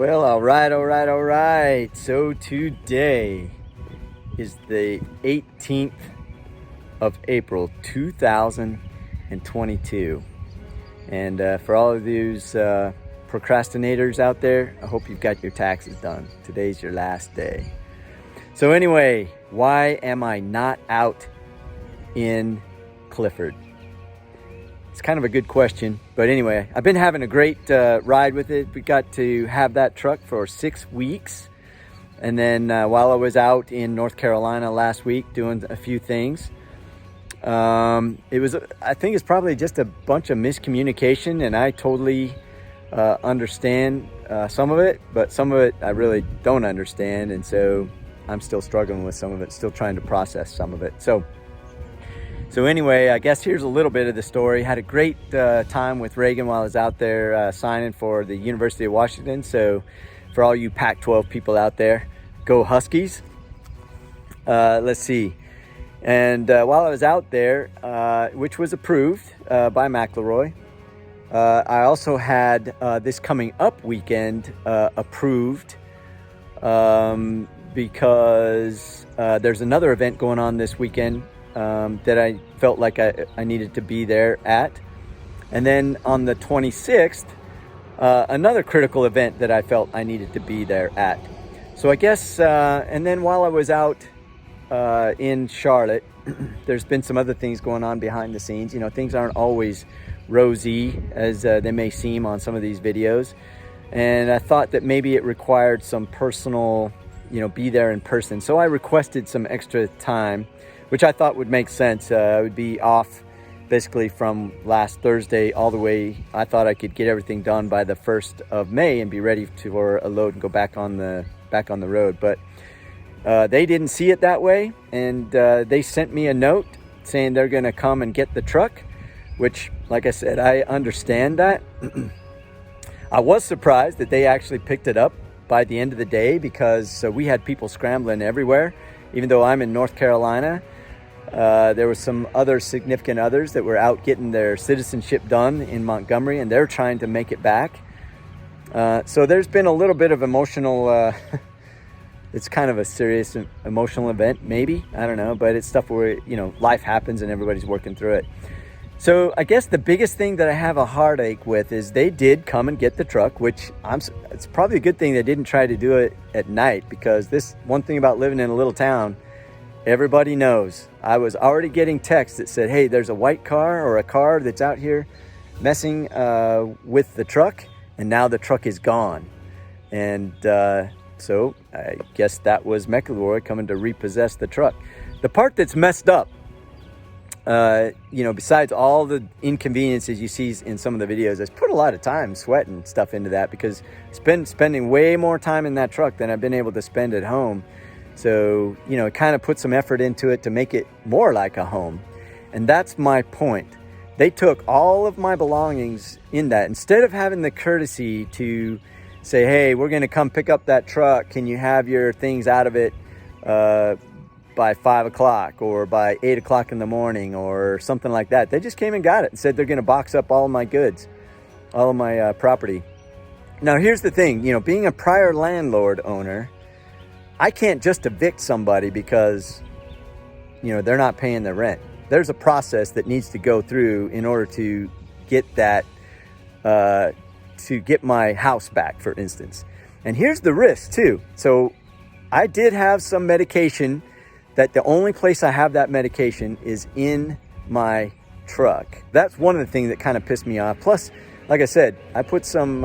Well, all right. So today is the 18th of April, 2022. And for all of those procrastinators out there, I hope you've got your taxes done. Today's your last day. So anyway, why am I not out in Clifford? It's kind of a good question, but anyway, I've been having a great ride with it. We got to have that truck for 6 weeks. And then while I was out in North Carolina last week doing a few things, I think it's probably just a bunch of miscommunication, and I totally understand some of it, but some of it I really don't understand. And so I'm still struggling with some of it, still trying to process some of it. So anyway, I guess here's a little bit of the story. Had a great time with Reagan while I was out there signing for the University of Washington. So for all you Pac-12 people out there, go Huskies. Let's see. And while I was out there, which was approved by McElroy, I also had this coming up weekend approved because there's another event going on this weekend that I felt like I needed to be there at. And then on the 26th, another critical event that I felt I needed to be there at. So I guess, and then while I was out in Charlotte, there's been some other things going on behind the scenes. You know, things aren't always rosy as they may seem on some of these videos. And I thought that maybe it required some personal, be there in person. So I requested some extra time, which I thought would make sense. I would be off basically from last Thursday all the way. I thought I could get everything done by the 1st of May and be ready for a load and go back on the road. But they didn't see it that way, and they sent me a note saying they're going to come and get the truck, which, like I said, I understand that. I was surprised that they actually picked it up by the end of the day, because we had people scrambling everywhere. Even though I'm in North Carolina, there were some other significant others that were out getting their citizenship done in Montgomery, and they're trying to make it back. So there's been a little bit of emotional, it's kind of a serious emotional event, maybe, I don't know, but it's stuff where, life happens and everybody's working through it. So I guess the biggest thing that I have a heartache with is they did come and get the truck, which it's probably a good thing they didn't try to do it at night, because this one thing about living in a little town, everybody knows. I was already getting texts that said, hey, there's a white car or a car that's out here messing with the truck, and now the truck is gone. And so I guess that was McElroy coming to repossess the truck. The part that's messed up, besides all the inconveniences you see in some of the videos, I put a lot of time, sweat and stuff into that, because spending way more time in that truck than I've been able to spend at home. So, it kind of put some effort into it to make it more like a home. And that's my point. They took all of my belongings in that. Instead of having the courtesy to say, hey, we're going to come pick up that truck. Can you have your things out of it by 5 o'clock or by 8 o'clock in the morning or something like that? They just came and got it and said they're going to box up all of my goods, all of my property. Now, here's the thing, being a prior landlord owner, I can't just evict somebody because, they're not paying their rent. There's a process that needs to go through in order to get that, to get my house back, for instance. And here's the risk too. So I did have some medication that the only place I have that medication is in my truck. That's one of the things that kind of pissed me off. Plus, like I said, I put some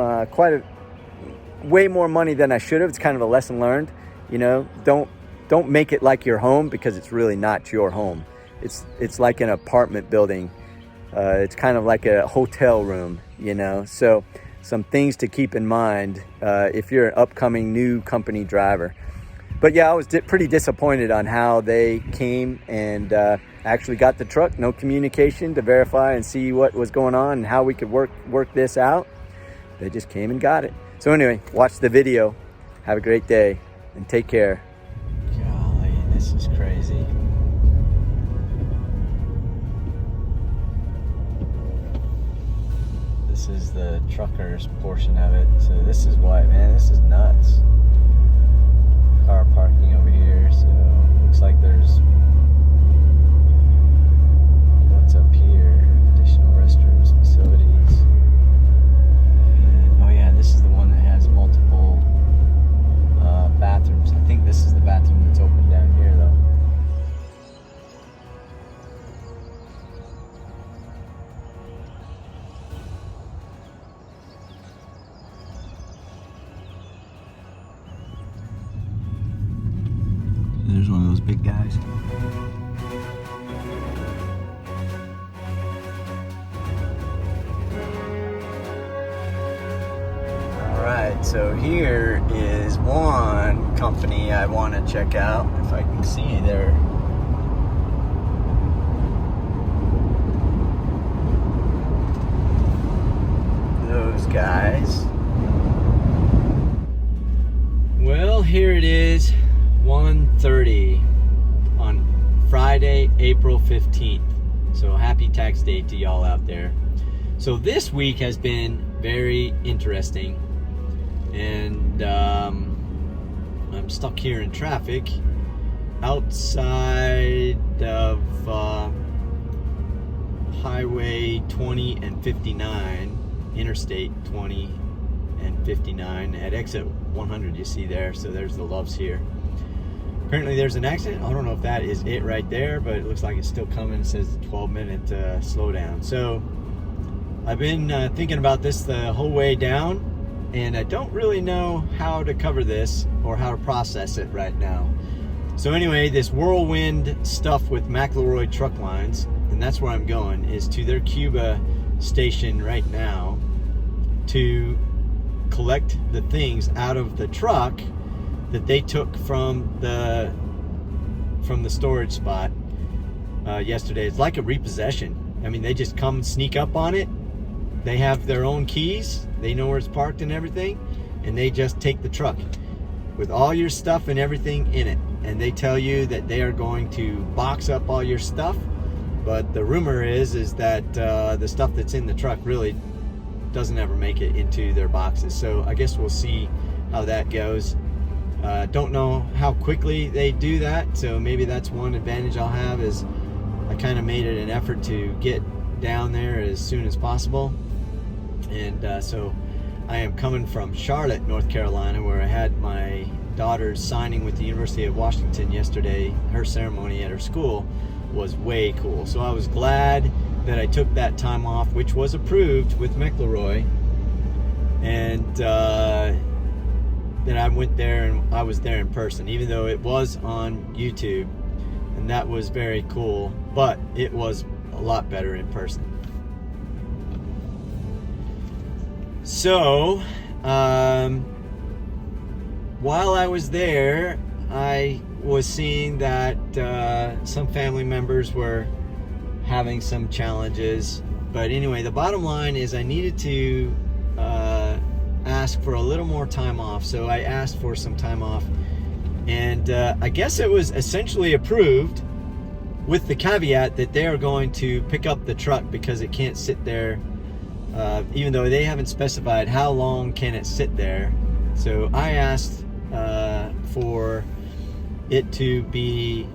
way more money than I should have. It's kind of a lesson learned. Don't make it like your home, because it's really not your home. It's like an apartment building. It's kind of like a hotel room, So some things to keep in mind if you're an upcoming new company driver. But yeah, I was pretty disappointed on how they came and actually got the truck. No communication to verify and see what was going on and how we could work this out. They just came and got it. So anyway, watch the video. Have a great day and take care. Golly, this is crazy. This is the truckers portion of it. So this is why, man, this is nuts. Car parking over here. So looks like there's, what's up here? Additional restrooms, facilities. And, oh yeah, this is the one that has multiple bathrooms. I think this is the bathroom that's open down here though. There's one of those big guys. Alright, so here is one company I want to check out, if I can see there. Those guys. Well, here it is. 1:30 on Friday, April 15th. So happy tax day to y'all out there. So this week has been very interesting, and I'm stuck here in traffic outside of Highway 20 and 59, Interstate 20 and 59 at exit 100. You see there, so there's the Loves here. Apparently there's an accident. I don't know if that is it right there, but it looks like it's still coming. It says 12-minute slowdown. So I've been thinking about this the whole way down, and I don't really know how to cover this or how to process it right now. So anyway, this whirlwind stuff with McElroy Truck Lines, and that's where I'm going, is to their Cuba station right now to collect the things out of the truck that they took from the storage spot yesterday. It's like a repossession. I mean, they just come and sneak up on it. They have their own keys. They know where it's parked and everything, and they just take the truck with all your stuff and everything in it. And they tell you that they are going to box up all your stuff, but the rumor is that the stuff that's in the truck really doesn't ever make it into their boxes. So I guess we'll see how that goes. Don't know how quickly they do that, so maybe that's one advantage I'll have, is I kind of made it an effort to get down there as soon as possible. And so I am coming from Charlotte, North Carolina, where I had my daughter's signing with the University of Washington yesterday. Her ceremony at her school was way cool, so I was glad that I took that time off, which was approved with McElroy, and that I went there and I was there in person, even though it was on YouTube, and that was very cool, but it was a lot better in person. So while I was there, I was seeing that some family members were having some challenges, but anyway, the bottom line is I needed to ask for a little more time off. So I asked for some time off, and I guess it was essentially approved, with the caveat that they are going to pick up the truck because it can't sit there, even though they haven't specified how long can it sit there. So I asked for it to be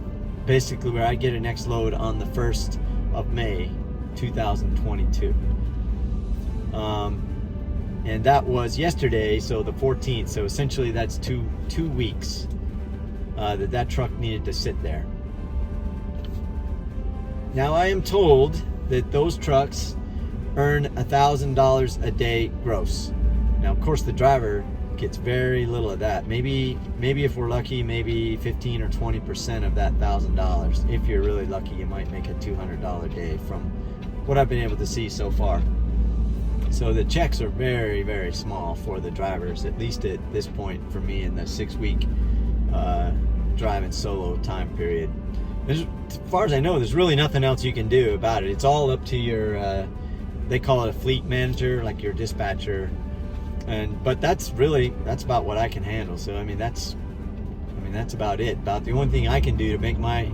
basically where I get a next load on the 1st of May 2022. And that was yesterday, so the 14th. So essentially that's two weeks that truck needed to sit there. Now I am told that those trucks earn $1,000 a day gross. Now of course the driver gets very little of that. Maybe if we're lucky, maybe 15 or 20% of that $1,000. If you're really lucky, you might make a $200 day from what I've been able to see so far. So the checks are very, very small for the drivers, at least at this point for me in the 6-week driving solo time period. As far as I know, there's really nothing else you can do about it. It's all up to your, they call it a fleet manager, like your dispatcher. But that's about what I can handle. So I mean that's about it. About the only thing I can do to make my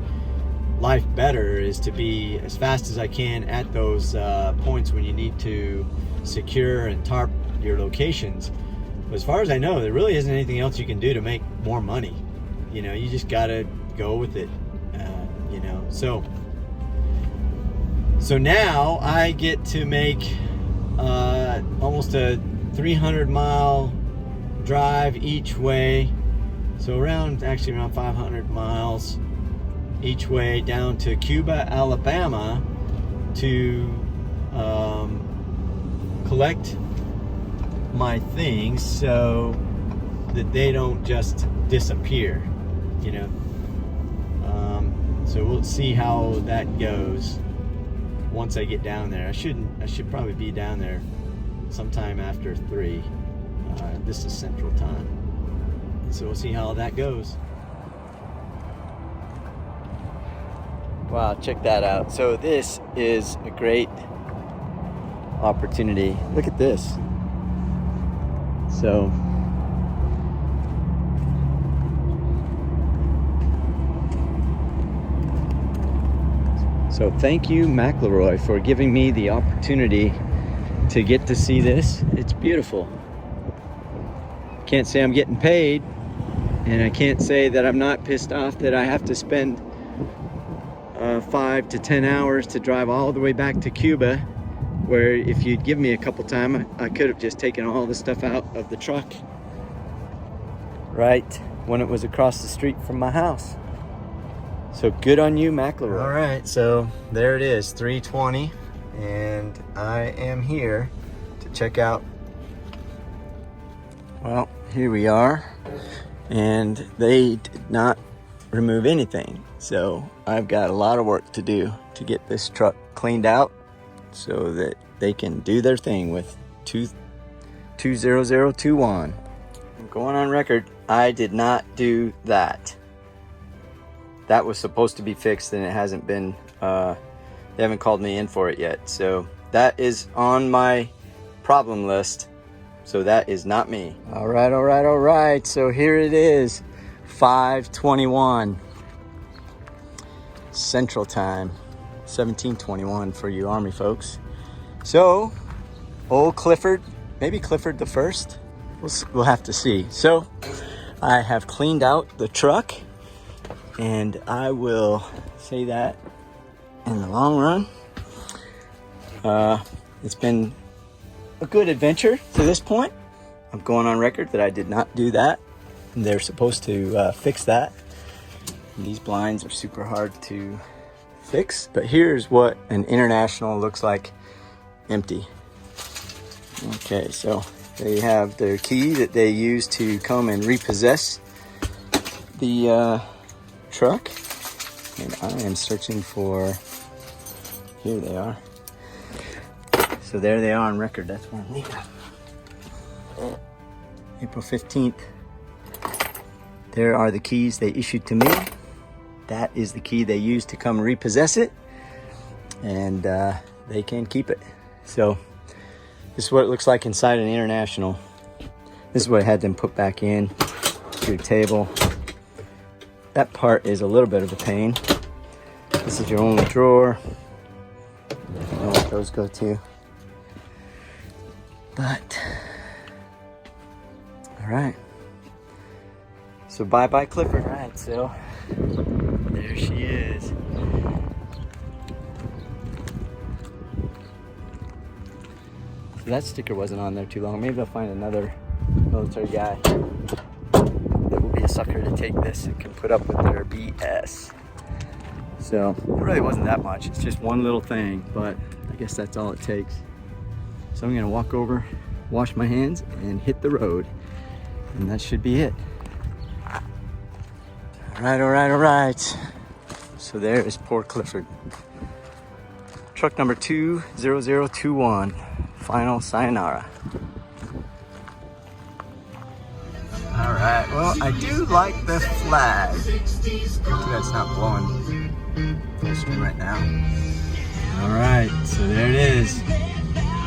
life better is to be as fast as I can at those points when you need to secure and tarp your locations. But as far as I know, there really isn't anything else you can do to make more money. You know, you just gotta go with it. You know, so now I get to make almost a 300-mile drive each way. So around 500 miles each way down to Cuba, Alabama, to collect my things so that they don't just disappear, you know. So we'll see how that goes once I get down there. I should probably be down there sometime after 3. This is Central Time. So we'll see how that goes. Wow, check that out. So this is a great opportunity. Look at this. So thank you, McElroy, for giving me the opportunity to get to see this. It's beautiful. Can't say I'm getting paid, and I can't say that I'm not pissed off that I have to spend 5 to 10 hours to drive all the way back to Cuba, where if you'd give me a couple times, I could have just taken all the stuff out of the truck right when it was across the street from my house. So good on you, McElroy. All right, so there it is, 3:20, and I am here to check out. Well, here we are, and they did not remove anything. So I've got a lot of work to do to get this truck cleaned out so that they can do their thing with 20021. I'm going on record, I did not do that. That was supposed to be fixed, and it hasn't been, they haven't called me in for it yet. So that is on my problem list. So that is not me. All right. So here it is, 5:21 Central Time, 17:21 for you Army folks. So, old Clifford, maybe Clifford the First. We'll have to see. So, I have cleaned out the truck, and I will say that in the long run, it's been a good adventure to this point. I'm going on record that I did not do that. They're supposed to fix that. And these blinds are super hard to fix, but here's what an International looks like empty. Okay, so they have their key that they use to come and repossess the truck, and I am searching for, here they are. So there they are on record. That's where I'm leaving. April 15th. There are the keys they issued to me. That is the key they used to come repossess it, and they can keep it. So this is what it looks like inside an International. This is what I had them put back in to your table. That part is a little bit of a pain. This is your only drawer. I don't know what those go to. But, all right. So Bye Bye Clifford. All right, so there she is. So that sticker wasn't on there too long. Maybe I'll find another military guy that will be a sucker to take this and can put up with their BS. So it really wasn't that much. It's just one little thing, but I guess that's all it takes. So I'm gonna walk over, wash my hands, and hit the road. And that should be it. All right. So there is poor Clifford. Truck number 20021. Final sayonara. All right, well, I do like the flag. Too bad it's not blowing full screen right now. All right, so there it is.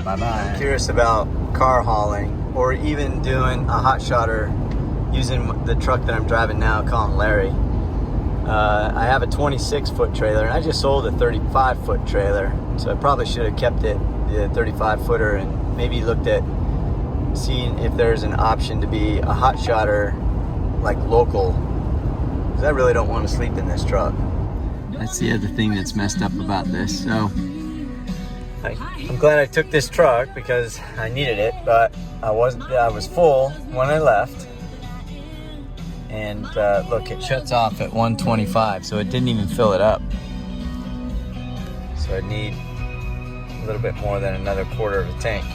Bye-bye. I'm curious about car hauling, or even doing a hot shotter using the truck that I'm driving now, calling Larry. I have a 26-foot trailer, and I just sold a 35-foot trailer, so I probably should have kept it the 35 footer and maybe looked at seeing if there's an option to be a hot shotter, like local, because I really don't want to sleep in this truck. That's the other thing that's messed up about this. So I'm glad I took this truck because I needed it, but I was full when I left. And look, it shuts off at 125, so it didn't even fill it up. So I need a little bit more than another quarter of a tank.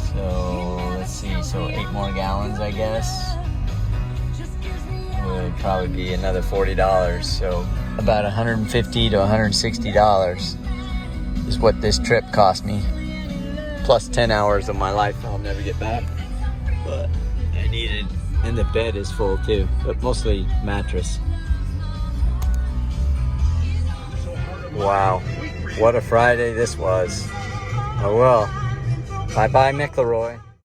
So let's see, so 8 more gallons, I guess, would probably be another $40. So about $150 to $160 is what this trip cost me, plus 10 hours of my life I'll never get back. But I needed, and the bed is full too, but mostly mattress. Wow, what a Friday this was. Oh well. Bye bye McElroy.